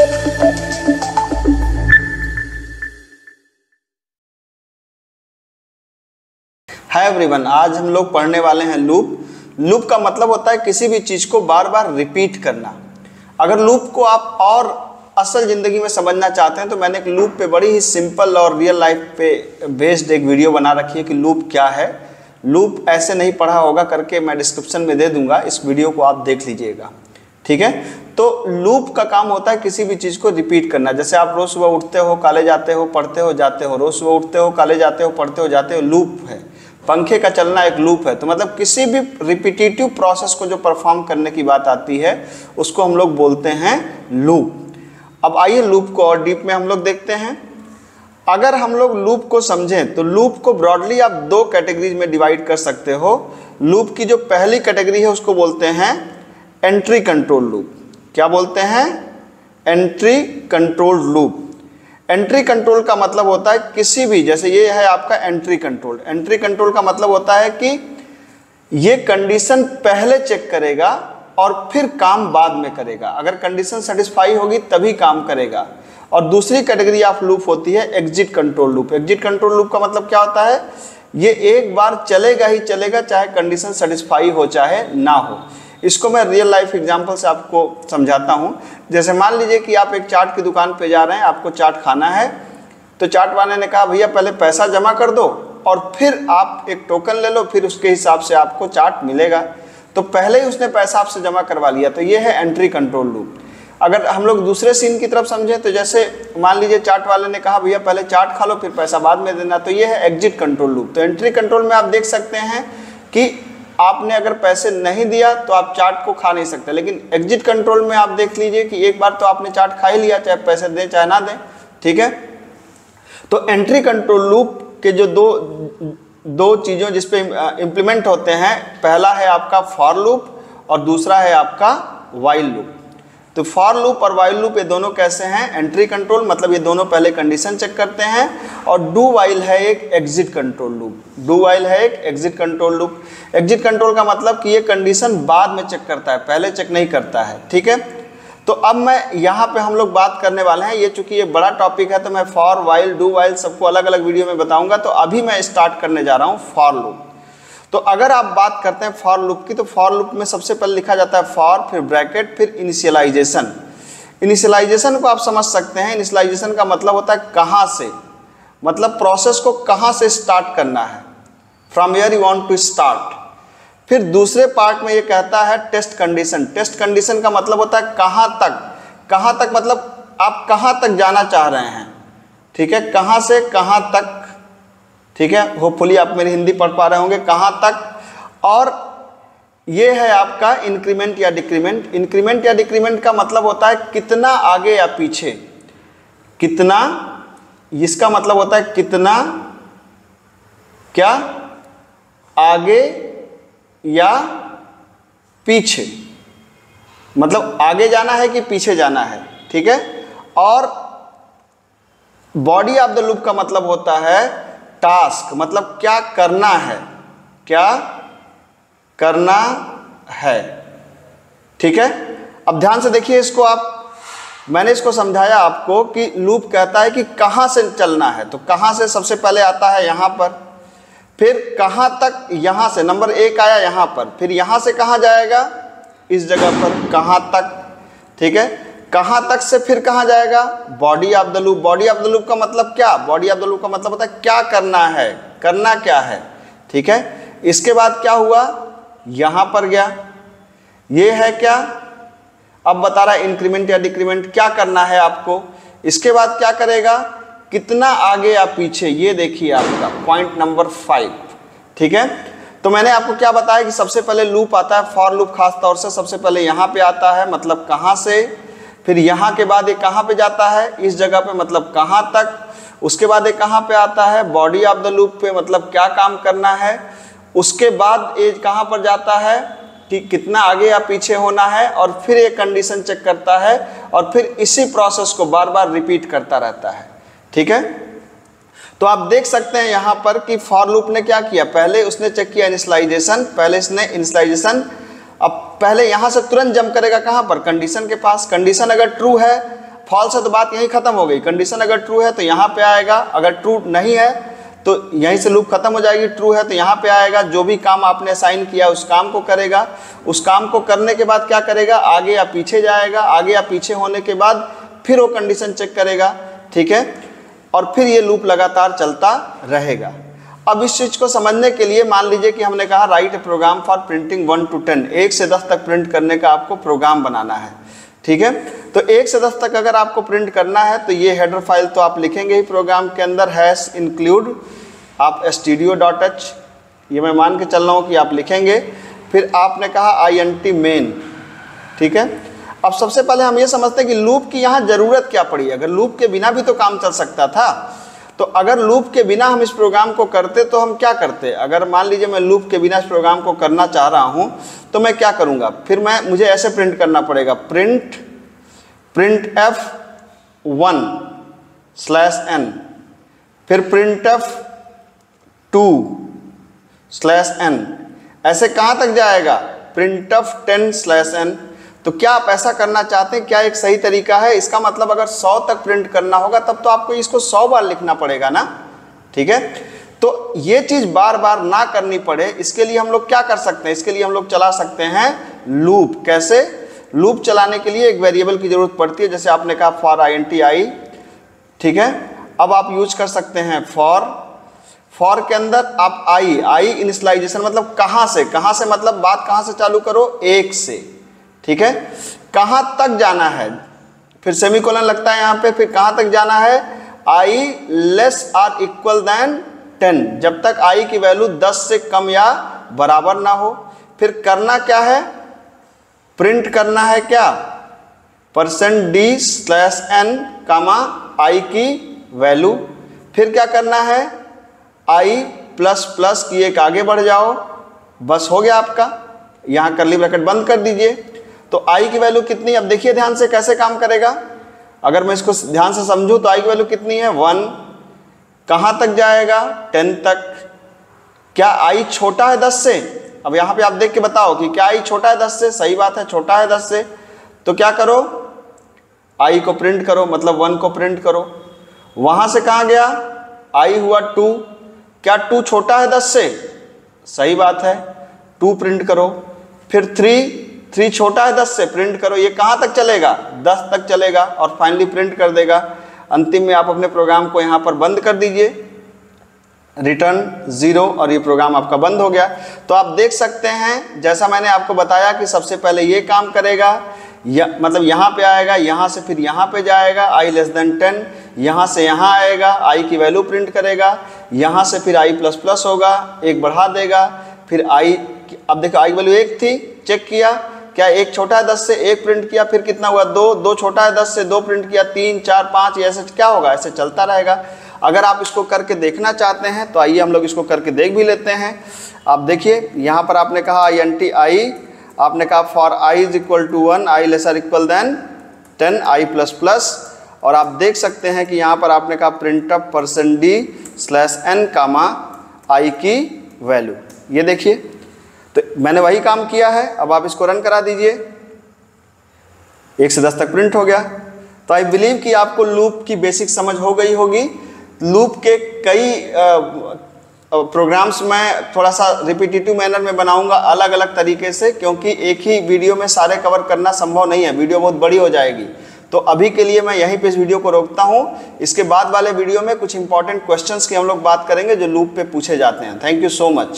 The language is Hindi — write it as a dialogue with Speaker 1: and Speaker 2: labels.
Speaker 1: हाय एवरीवन, आज हम लोग पढ़ने वाले हैं लूप। लूप का मतलब होता है किसी भी चीज को बार बार रिपीट करना। अगर लूप को आप और असल जिंदगी में समझना चाहते हैं तो मैंने एक लूप पे बड़ी ही सिंपल और रियल लाइफ पे बेस्ड एक वीडियो बना रखी है कि लूप क्या है। लूप ऐसे नहीं पढ़ा होगा करके मैं डिस्क्रिप्शन में दे दूंगा, इस वीडियो को आप देख लीजिएगा, ठीक है। तो लूप का काम होता है किसी भी चीज़ को रिपीट करना। जैसे आप रोज़ सुबह उठते हो, कॉलेज जाते हो, पढ़ते हो, जाते हो, रोज़ सुबह उठते हो, कॉलेज जाते हो, पढ़ते हो, जाते हो, लूप है। पंखे का चलना एक लूप है। तो मतलब किसी भी रिपीटेटिव प्रोसेस को जो परफॉर्म करने की बात आती है उसको हम लोग बोलते हैं लूप। अब आइए लूप को और डीप में हम लोग देखते हैं। अगर हम लोग लूप को समझें तो लूप को ब्रॉडली आप दो कैटेगरीज में डिवाइड कर सकते हो। लूप की जो पहली कैटेगरी है उसको बोलते हैं एंट्री कंट्रोल लूप। क्या बोलते हैं? Entry control loop. Entry control का मतलब होता है किसी भी, जैसे ये है आपका एंट्री कंट्रोल। एंट्री कंट्रोल का मतलब होता है कि ये कंडीशन पहले चेक करेगा और फिर काम बाद में करेगा। अगर कंडीशन सेटिस्फाई होगी तभी काम करेगा। और दूसरी कैटेगरी ऑफ लूप होती है exit control loop. Exit control loop का मतलब क्या होता है? ये एक बार चलेगा ही चलेगा, चाहे कंडीशन सेटिस्फाई हो चाहे ना हो। इसको मैं रियल लाइफ एग्जांपल से आपको समझाता हूँ। जैसे मान लीजिए कि आप एक चाट की दुकान पे जा रहे हैं, आपको चाट खाना है। तो चाट वाले ने कहा भैया पहले पैसा जमा कर दो और फिर आप एक टोकन ले लो, फिर उसके हिसाब से आपको चाट मिलेगा। तो पहले ही उसने पैसा आपसे जमा करवा लिया, तो ये है एंट्री कंट्रोल लूप। अगर हम लोग दूसरे सीन की तरफ समझें तो जैसे मान लीजिए चाट वाले ने कहा भैया पहले चाट खा लो फिर पैसा बाद में देना, तो ये है एग्जिट कंट्रोल लूप। तो एंट्री कंट्रोल में आप देख सकते हैं कि आपने अगर पैसे नहीं दिया तो आप चाट को खा नहीं सकते, लेकिन एग्जिट कंट्रोल में आप देख लीजिए कि एक बार तो आपने चाट खा ही लिया, चाहे पैसे दें चाहे ना दें, ठीक है। तो एंट्री कंट्रोल लूप के जो दो चीज़ों जिस पे इम्प्लीमेंट होते हैं, पहला है आपका फॉर लूप और दूसरा है आपका व्हाइल लूप। तो फॉर लूप और व्हाइल लूप ये दोनों कैसे हैं? एंट्री कंट्रोल मतलब ये दोनों पहले कंडीशन चेक करते हैं, और डू व्हाइल है एक exit control loop. Do while है एक exit control loop. Exit control का मतलब कि ये कंडीशन बाद में चेक करता है, पहले चेक नहीं करता है, ठीक है। तो अब मैं यहाँ पे हम लोग बात करने वाले हैं, ये चूंकि ये बड़ा टॉपिक है तो मैं फॉर व्हाइल डू व्हाइल सबको अलग अलग वीडियो में बताऊंगा। तो अभी मैं स्टार्ट करने जा रहा हूँ फॉर लूप। तो अगर आप बात करते हैं फॉर लूप की, तो फॉर लूप में सबसे पहले लिखा जाता है फॉर, फिर ब्रैकेट, फिर इनिशियलाइजेशन। इनिशियलाइजेशन को आप समझ सकते हैं। इनिशियलाइजेशन का मतलब होता है कहाँ से, मतलब प्रोसेस को कहाँ से स्टार्ट करना है, from where you want to start. फिर दूसरे पार्ट में ये कहता है टेस्ट कंडीशन। टेस्ट कंडीशन का मतलब होता है कहाँ तक। कहाँ तक मतलब आप कहाँ तक जाना चाह रहे हैं, ठीक है, कहाँ से कहाँ तक, ठीक है। होपफुली आप मेरी हिंदी पढ़ पा रहे होंगे, कहाँ तक। और ये है आपका इंक्रीमेंट या डिक्रीमेंट। इंक्रीमेंट या डिक्रीमेंट का मतलब होता है कितना आगे या पीछे, कितना, इसका मतलब होता है कितना क्या आगे या पीछे, मतलब आगे जाना है कि पीछे जाना है, ठीक है। और बॉडी ऑफ द लूप का मतलब होता है टास्क, मतलब क्या करना है, क्या करना है, ठीक है। अब ध्यान से देखिए इसको आप, मैंने इसको समझाया आपको कि लूप कहता है कि कहाँ से चलना है। तो कहाँ से सबसे पहले आता है यहाँ पर, फिर कहाँ तक, यहाँ से नंबर 1 आया यहाँ पर, फिर यहाँ से कहाँ जाएगा, इस जगह पर कहाँ तक, ठीक है। कहाँ तक से फिर कहाँ जाएगा, body of the loop. Body of the loop का मतलब क्या? बॉडी ऑफ द लूप का मतलब होता है क्या करना है, करना क्या है, ठीक है। इसके बाद क्या हुआ, यहाँ पर गया, ये है क्या, अब बता रहा है इंक्रीमेंट या डिक्रीमेंट, क्या करना है आपको। इसके बाद क्या करेगा, कितना आगे या पीछे, ये देखिए आपका पॉइंट नंबर 5, ठीक है। तो मैंने आपको क्या बताया कि सबसे पहले लूप आता है फॉर लूप, खास तौर से सबसे पहले यहाँ पे आता है, मतलब कहाँ से, फिर यहाँ के बाद ये कहाँ पे जाता है, इस जगह पे, मतलब कहाँ तक। उसके बाद ये कहाँ पे आता है, बॉडी ऑफ द लूप पे, मतलब क्या काम करना है। उसके बाद ये कहाँ पर जाता है कि कितना आगे या पीछे होना है, और फिर ये कंडीशन चेक करता है, और फिर इसी प्रोसेस को बार बार रिपीट करता रहता है, ठीक है। तो आप देख सकते हैं यहाँ पर कि फॉर लूप ने क्या किया, पहले उसने चेक किया इनिशियलाइजेशन, पहले इसने इनिशियलाइजेशन, अब पहले यहाँ से तुरंत जंप करेगा कहाँ पर, कंडीशन के पास। कंडीशन अगर ट्रू है फॉल्स है तो बात यहीं खत्म हो गई। कंडीशन अगर ट्रू है तो यहाँ पे आएगा, अगर ट्रू नहीं है तो यहीं से लूप खत्म हो जाएगी। ट्रू है तो यहाँ पे आएगा, जो भी काम आपने असाइन किया उस काम को करेगा। उस काम को करने के बाद क्या करेगा, आगे या पीछे जाएगा। आगे या पीछे होने के बाद फिर वो कंडीशन चेक करेगा, ठीक है, और फिर ये लूप लगातार चलता रहेगा। अब इस चीज़ को समझने के लिए मान लीजिए कि हमने कहा write a program for printing 1 to 10, 1 से 10 तक प्रिंट करने का आपको प्रोग्राम बनाना है, ठीक है। तो 1 से 10 तक अगर आपको प्रिंट करना है तो ये हेडर फाइल तो आप लिखेंगे ही प्रोग्राम के अंदर, हैश इंक्लूड आप stdio.h, ये मैं मान के चल रहा हूँ कि आप लिखेंगे। फिर आपने कहा int main, ठीक है। अब सबसे पहले हम ये समझते हैं कि लूप की यहाँ ज़रूरत क्या पड़ी। अगर लूप के बिना भी तो काम चल सकता था, तो अगर लूप के बिना हम इस प्रोग्राम को करते तो हम क्या करते। अगर मान लीजिए मैं लूप के बिना इस प्रोग्राम को करना चाह रहा हूँ तो मैं क्या करूँगा, फिर मुझे ऐसे प्रिंट करना पड़ेगा, प्रिंट f1/n, फिर printf2/n, ऐसे कहाँ तक जाएगा, printf10/n। तो क्या आप ऐसा करना चाहते हैं, क्या एक सही तरीका है? इसका मतलब अगर 100 तक प्रिंट करना होगा तब तो आपको इसको 100 बार लिखना पड़ेगा ना, ठीक है। तो ये चीज़ बार बार ना करनी पड़े, इसके लिए हम लोग क्या कर सकते हैं, इसके लिए हम लोग चला सकते हैं लूप। कैसे? लूप चलाने के लिए एक वेरिएबल की ज़रूरत पड़ती है, जैसे आपने कहा फॉर int, ठीक है। अब आप यूज कर सकते हैं फॉर के अंदर आप आई इनिशियलाइजेशन, मतलब कहाँ से मतलब बात कहाँ से चालू करो, 1 से, ठीक है। कहाँ तक जाना है, फिर सेमीकोलन लगता है यहाँ पे, फिर कहाँ तक जाना है, i less or equal than 10, जब तक i की वैल्यू 10 से कम या बराबर ना हो। फिर करना क्या है, प्रिंट करना है क्या, %d/n कामा i की वैल्यू। फिर क्या करना है, i++ की एक आगे बढ़ जाओ, बस हो गया आपका। यहाँ कर्ली ब्रैकेट बंद कर दीजिए। तो i की वैल्यू कितनी, अब देखिए ध्यान से कैसे काम करेगा। अगर मैं इसको ध्यान से समझूं तो i की वैल्यू कितनी है, 1। कहाँ तक जाएगा, 10 तक। क्या i छोटा है 10 से? अब यहाँ पे आप देख के बताओ कि क्या i छोटा है 10 से? सही बात है, छोटा है 10 से। तो क्या करो, i को प्रिंट करो, मतलब 1 को प्रिंट करो। वहाँ से कहाँ गया, i हुआ 2। क्या 2 छोटा है 10 से? सही बात है, 2 प्रिंट करो। फिर 3 छोटा है 10 से, प्रिंट करो। ये कहाँ तक चलेगा, 10 तक चलेगा और फाइनली प्रिंट कर देगा। अंतिम में आप अपने प्रोग्राम को यहाँ पर बंद कर दीजिए, रिटर्न 0, और ये प्रोग्राम आपका बंद हो गया। तो आप देख सकते हैं, जैसा मैंने आपको बताया कि सबसे पहले ये काम करेगा, मतलब यहाँ पे आएगा, यहाँ से फिर यहाँ पे जाएगा, i<10, यहाँ से यहाँ आएगा, i की वैल्यू प्रिंट करेगा, यहाँ से फिर i++ होगा, एक बढ़ा देगा, फिर i, अब देखो i की वैल्यू 1 थी, चेक किया, क्या 1 छोटा है 10 से, 1 प्रिंट किया, फिर कितना हुआ 2 छोटा है 10 से, 2 प्रिंट किया, 3 4 5, ऐसे क्या होगा, ऐसे चलता रहेगा। अगर आप इसको करके देखना चाहते हैं तो आइए हम लोग इसको करके देख भी लेते हैं। आप देखिए यहाँ पर आपने कहा int i, आपने कहा for i = 1, i lesser equal than 10, i++, और आप देख सकते हैं कि यहाँ पर आपने कहा printf %d/n कामा i की वैल्यू। ये देखिए, तो मैंने वही काम किया है। अब आप इसको रन करा दीजिए, 1 से 10 तक प्रिंट हो गया। तो आई बिलीव कि आपको लूप की बेसिक समझ हो गई होगी। लूप के कई प्रोग्राम्स मैं थोड़ा सा रिपीटेटिव मैनर में बनाऊंगा, अलग अलग तरीके से, क्योंकि एक ही वीडियो में सारे कवर करना संभव नहीं है, वीडियो बहुत बड़ी हो जाएगी। तो अभी के लिए मैं यहीं पे इस वीडियो को रोकता हूँ। इसके बाद वाले वीडियो में कुछ इंपॉर्टेंट क्वेश्चंस की हम लोग बात करेंगे जो लूप पे पूछे जाते हैं। Thank you so much.